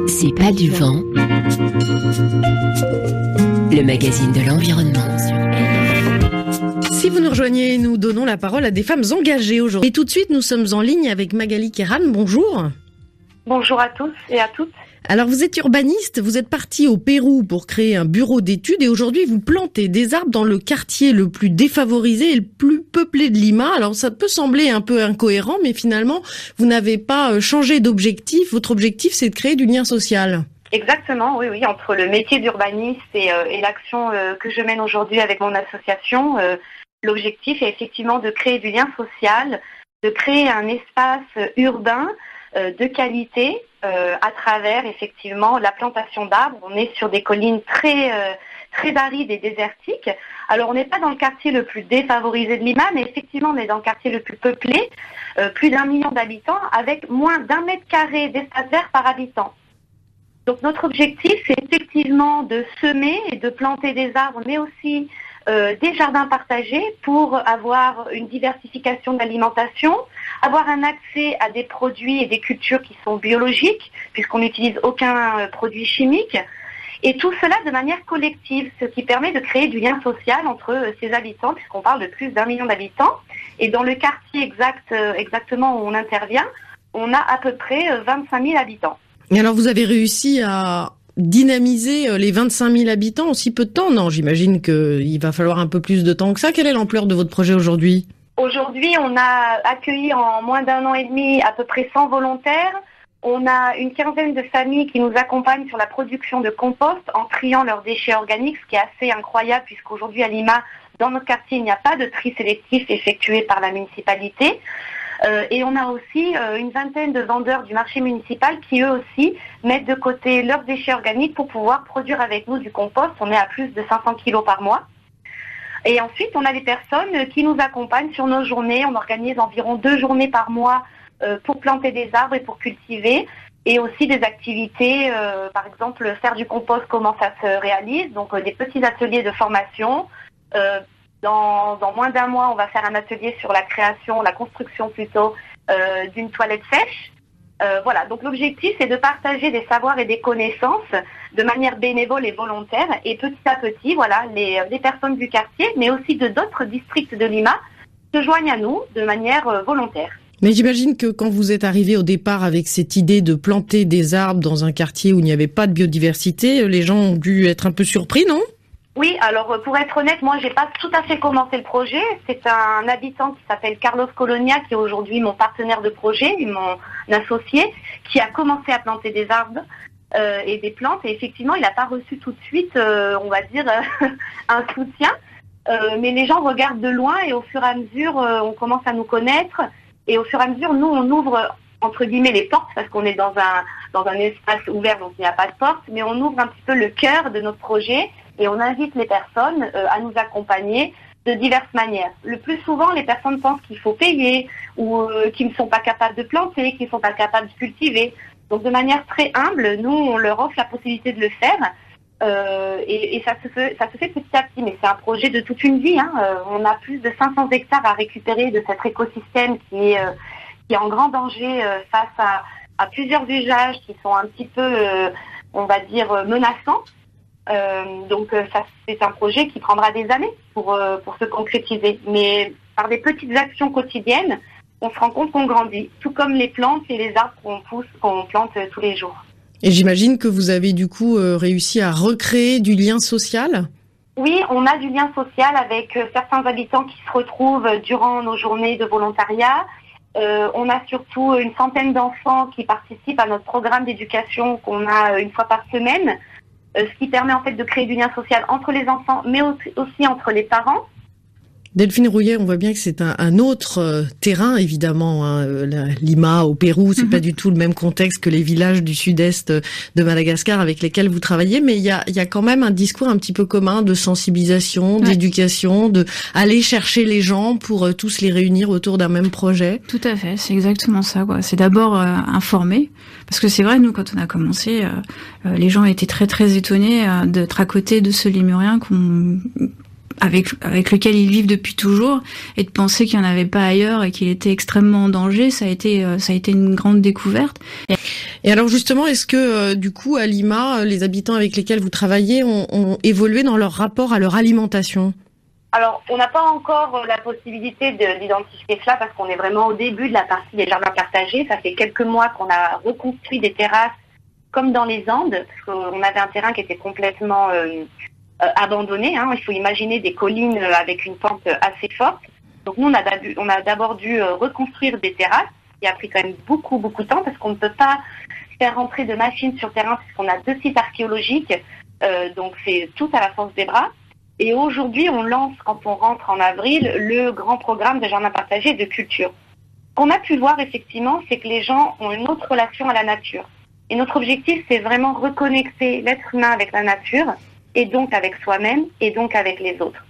C'est pas du vent. Le magazine de l'environnement sur RFI. Si vous nous rejoignez, nous donnons la parole à des femmes engagées aujourd'hui. Et tout de suite, nous sommes en ligne avec Magali Kéran. Bonjour. Bonjour à tous et à toutes. Alors, vous êtes urbaniste, vous êtes partie au Pérou pour créer un bureau d'études et aujourd'hui, vous plantez des arbres dans le quartier le plus défavorisé et le plus peuplé de Lima. Alors, ça peut sembler un peu incohérent, mais finalement, vous n'avez pas changé d'objectif. Votre objectif, c'est de créer du lien social. Exactement, oui, entre le métier d'urbaniste et l'action que je mène aujourd'hui avec mon association, l'objectif est effectivement de créer du lien social, de créer un espace urbain de qualité à travers effectivement la plantation d'arbres. On est sur des collines très arides et désertiques. Alors on n'est pas dans le quartier le plus défavorisé de Lima, mais effectivement on est dans le quartier le plus peuplé, plus d'1 million d'habitants, avec moins d'1 mètre carré d'espace vert par habitant. Donc notre objectif, c'est effectivement de semer et de planter des arbres, mais aussi des jardins partagés pour avoir une diversification de l'alimentation, avoir un accès à des produits et des cultures qui sont biologiques, puisqu'on n'utilise aucun produit chimique, et tout cela de manière collective, ce qui permet de créer du lien social entre ces habitants, puisqu'on parle de plus d'1 million d'habitants. Et dans le quartier exactement où on intervient, on a à peu près 25 000 habitants. Et alors, vous avez réussi à dynamiser les 25 000 habitants en si peu de temps? Non, j'imagine qu'il va falloir un peu plus de temps que ça. Quelle est l'ampleur de votre projet aujourd'hui? Aujourd'hui, on a accueilli en moins d'1 an et demi à peu près 100 volontaires. On a une quinzaine de familles qui nous accompagnent sur la production de compost en triant leurs déchets organiques, ce qui est assez incroyable puisqu'aujourd'hui à Lima, dans notre quartier, il n'y a pas de tri sélectif effectué par la municipalité. Et on a aussi une vingtaine de vendeurs du marché municipal qui eux aussi mettent de côté leurs déchets organiques pour pouvoir produire avec nous du compost. On est à plus de 500 kilos par mois. Et ensuite, on a des personnes qui nous accompagnent sur nos journées. On organise environ 2 journées par mois pour planter des arbres et pour cultiver. Et aussi des activités, par exemple, faire du compost, comment ça se réalise. Donc des petits ateliers de formation. Dans moins d'1 mois, on va faire un atelier sur la construction plutôt, d'une toilette sèche. Voilà, donc l'objectif, c'est de partager des savoirs et des connaissances de manière bénévole et volontaire. Et petit à petit, voilà, les personnes du quartier, mais aussi de d'autres districts de Lima, se joignent à nous de manière volontaire. Mais j'imagine que quand vous êtes arrivé au départ avec cette idée de planter des arbres dans un quartier où il n'y avait pas de biodiversité, les gens ont dû être un peu surpris, non ? Oui, alors pour être honnête, moi j'ai pas tout à fait commencé le projet. C'est un habitant qui s'appelle Carlos Colonia, qui est aujourd'hui mon partenaire de projet, mon associé, qui a commencé à planter des arbres et des plantes. Et effectivement, il n'a pas reçu tout de suite, on va dire, un soutien. Mais les gens regardent de loin et au fur et à mesure, on commence à nous connaître. Et au fur et à mesure, nous, on ouvre, entre guillemets, les portes, parce qu'on est dans un espace ouvert, donc il n'y a pas de porte. Mais on ouvre un petit peu le cœur de notre projet. Et on invite les personnes à nous accompagner de diverses manières. Le plus souvent, les personnes pensent qu'il faut payer ou qu'ils ne sont pas capables de planter, qu'ils ne sont pas capables de cultiver. Donc de manière très humble, nous, on leur offre la possibilité de le faire et ça se fait petit à petit. Mais c'est un projet de toute une vie. On a plus de 500 hectares à récupérer de cet écosystème qui est en grand danger face à plusieurs usages qui sont un petit peu, on va dire, menaçants. Donc ça, c'est un projet qui prendra des années pour se concrétiser. Mais par des petites actions quotidiennes, on se rend compte qu'on grandit, tout comme les plantes et les arbres qu'on plante tous les jours. Et j'imagine que vous avez du coup réussi à recréer du lien social ? Oui, on a du lien social avec certains habitants qui se retrouvent durant nos journées de volontariat. On a surtout une centaine d'enfants qui participent à notre programme d'éducation qu'on a une fois par semaine. Ce qui permet en fait de créer du lien social entre les enfants, mais aussi entre les parents. Delphine Rouillet, on voit bien que c'est un autre terrain, évidemment. Lima, au Pérou, c'est pas du tout le même contexte que les villages du sud-est de Madagascar avec lesquels vous travaillez, mais il y a quand même un discours un petit peu commun de sensibilisation, d'éducation, de aller chercher les gens pour tous les réunir autour d'un même projet. Tout à fait, c'est exactement ça, quoi. C'est d'abord informer, parce que c'est vrai, nous, quand on a commencé, les gens étaient très très étonnés d'être à côté de ce lémurien avec lequel ils vivent depuis toujours, et de penser qu'il n'y en avait pas ailleurs et qu'il était extrêmement en danger, ça a été une grande découverte. Et alors justement, est-ce que du coup à Lima, les habitants avec lesquels vous travaillez ont évolué dans leur rapport à leur alimentation ? Alors, on n'a pas encore la possibilité d'identifier cela parce qu'on est vraiment au début de la partie des jardins partagés. Ça fait quelques mois qu'on a reconstruit des terrasses comme dans les Andes, parce qu'on avait un terrain qui était complètement abandonné. Il faut imaginer des collines avec une pente assez forte. Donc nous, on a d'abord dû reconstruire des terrasses, qui a pris quand même beaucoup de temps parce qu'on ne peut pas faire rentrer de machines sur terrain puisqu'on a 2 sites archéologiques. Donc c'est tout à la force des bras. Et aujourd'hui, on lance, quand on rentre en avril, le grand programme de jardin partagé de culture. Ce qu'on a pu voir, effectivement, c'est que les gens ont une autre relation à la nature. Et notre objectif, c'est vraiment reconnecter l'être humain avec la nature, et donc avec soi-même, et donc avec les autres.